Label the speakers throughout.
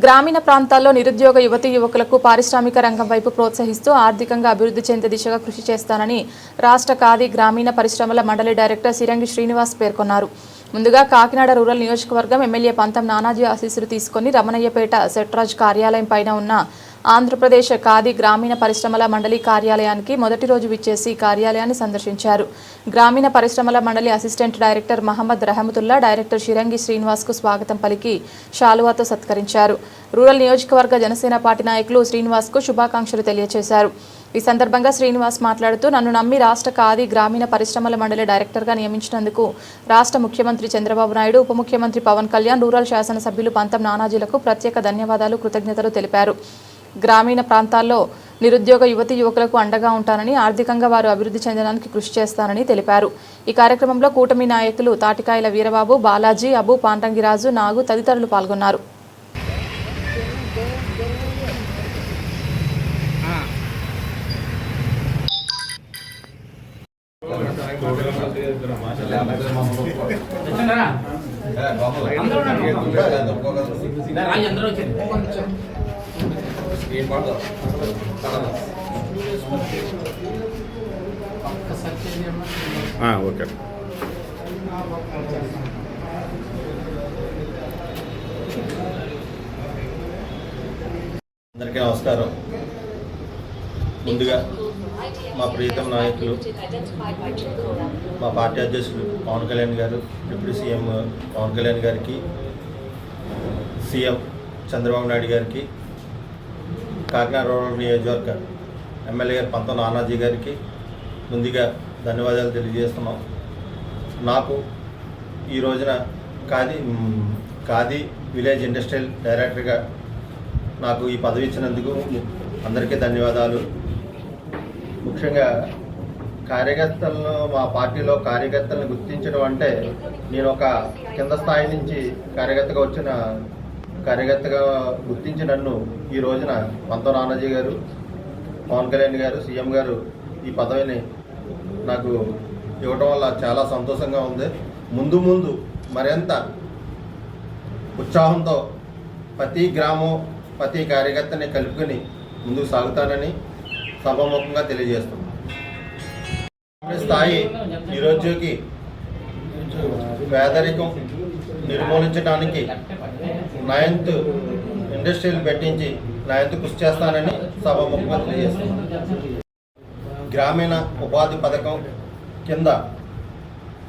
Speaker 1: గ్రామీణ ప్రాంతాల్లో నిరుద్యోగ యువతీ యువకులకు పారిశ్రామిక రంగం వైపు ప్రోత్సహిస్తూ ఆర్థికంగా అభివృద్ధి చెందే దిశగా కృషి చేస్తానని రాష్ట్ర ఖాదీ గ్రామీణ పరిశ్రమల మండలి డైరెక్టర్ సిరంగి శ్రీనివాస్ పేర్కొన్నారు. ముందుగా కాకినాడ రూరల్ నియోజకవర్గం ఎమ్మెల్యే పంతం నానాజీ ఆశీస్సులు తీసుకుని రమణయ్యపేట సెట్రాజ్ కార్యాలయం పైన ఉన్న ఆంధ్రప్రదేశ్ ఖాదీ గ్రామీణ పరిశ్రమల మండలి కార్యాలయానికి మొదటి రోజు విచ్చేసి కార్యాలయాన్ని సందర్శించారు. గ్రామీణ పరిశ్రమల మండలి assistant director Mohammed Rahmatullah director Shirangi శ్రీనివాస్కు స్వాగతం పలికి శాలువాతో సత్కరించారు. రూరల్ నియోజకవర్గ జనసేన పార్టీ నాయకులు శ్రీనివాస్కు శుభాకాంక్షలు తెలియజేశారు. ఈ సందర్భంగా శ్రీనివాస్ మాట్లాడుతూ నన్ను నమ్మి రాష్ట్ర ఖాదీ గ్రామీణ పరిశ్రమల మండలి డైరెక్టర్గా నియమించినందుకు రాష్ట్ర ముఖ్యమంత్రి చంద్రబాబు నాయుడు, ఉప ముఖ్యమంత్రి పవన్ కళ్యాణ్, రూరల్ శాసనసభ్యులు పంతం నానాజీలకు ప్రత్యేక ధన్యవాదాలు, కృతజ్ఞతలు తెలిపారు. గ్రామీణ ప్రాంతాల్లో నిరుద్యోగ యువతీ యువకులకు అండగా ఉంటానని, ఆర్థికంగా వారు అభివృద్ధి చెందడానికి కృషి చేస్తానని తెలిపారు. ఈ కార్యక్రమంలో కూటమి నాయకులు తాటికాయల వీరబాబు, బాలాజీ, అబు, పాండ్రంగిరాజు, నాగు తదితరులు పాల్గొన్నారు.
Speaker 2: ఓకే. అందరికీ నమస్కారం. ముందుగా మా ప్రీతం నాయకులు, మా పార్టీ అధ్యక్షులు పవన్ కళ్యాణ్ గారు, డిప్యూటీ సీఎం పవన్ కళ్యాణ్ గారికి, సీఎం చంద్రబాబు నాయుడు గారికి, కాకినాడ రూరల్ నియోజకవర్గ ఎమ్మెల్యే గారు పంతం నానాజీ గారికి ముందుగా ధన్యవాదాలు తెలియజేస్తున్నాం. నాకు ఈ రోజున ఖాదీ విలేజ్ ఇండస్ట్రియల్ డైరెక్టర్గా నాకు ఈ పదవి ఇచ్చినందుకు అందరికీ ధన్యవాదాలు. ముఖ్యంగా కార్యకర్తలను, మా పార్టీలో కార్యకర్తలను గుర్తించడం అంటే, నేను ఒక కింద స్థాయి నుంచి కార్యకర్తగా గుర్తించి నన్ను ఈ రోజున పంతం నానాజీ గారు, పవన్ కళ్యాణ్ గారు, సీఎం గారు ఈ పదవిని నాకు ఇవ్వటం వల్ల చాలా సంతోషంగా ఉంది. ముందు మరింత ఉత్సాహంతో ప్రతి గ్రామం, ప్రతి కార్యకర్తని కలుపుకొని ముందుకు సాగుతానని సభాముఖంగా తెలియజేస్తున్నాను. స్థాయి నిరుద్యోగి పేదరికం నిర్మూలించడానికి 9th ఇండస్ట్రీలు పెట్టించి 9th కృషి చేస్తానని సభాముఖంగా తెలియజేస్తున్నాను. గ్రామీణ ఉపాధి పథకం కింద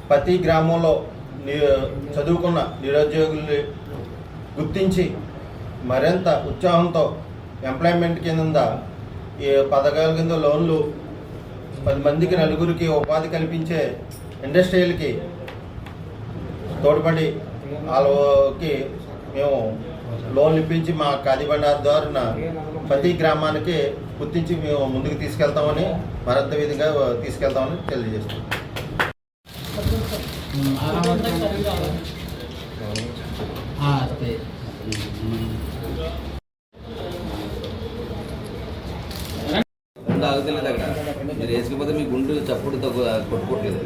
Speaker 2: ప్రతి గ్రామంలో చదువుకున్న నిరుద్యోగుల్ని గుర్తించి మరింత ఉత్సాహంతో ఎంప్లాయ్మెంట్ కింద ఈ పథకాల కింద లోన్లు 10 మందికి, నలుగురికి ఉపాధి కల్పించే ఇండస్ట్రీలకి తోడ్పడి వాళ్ళకి మేము లోన్లు ఇప్పించి మా ఖాదీ బండార్ ద్వారా ప్రతి గ్రామానికి గుర్తించి మేము ముందుకు తీసుకెళ్తామని, మరింత విధంగా తీసుకెళ్తామని తెలియజేస్తాం.
Speaker 3: ఆగుతలేదు అక్కడ మీరు వేసుకపోతే మీ గుండు చప్పుడు కొట్టుకోవట్లేదు.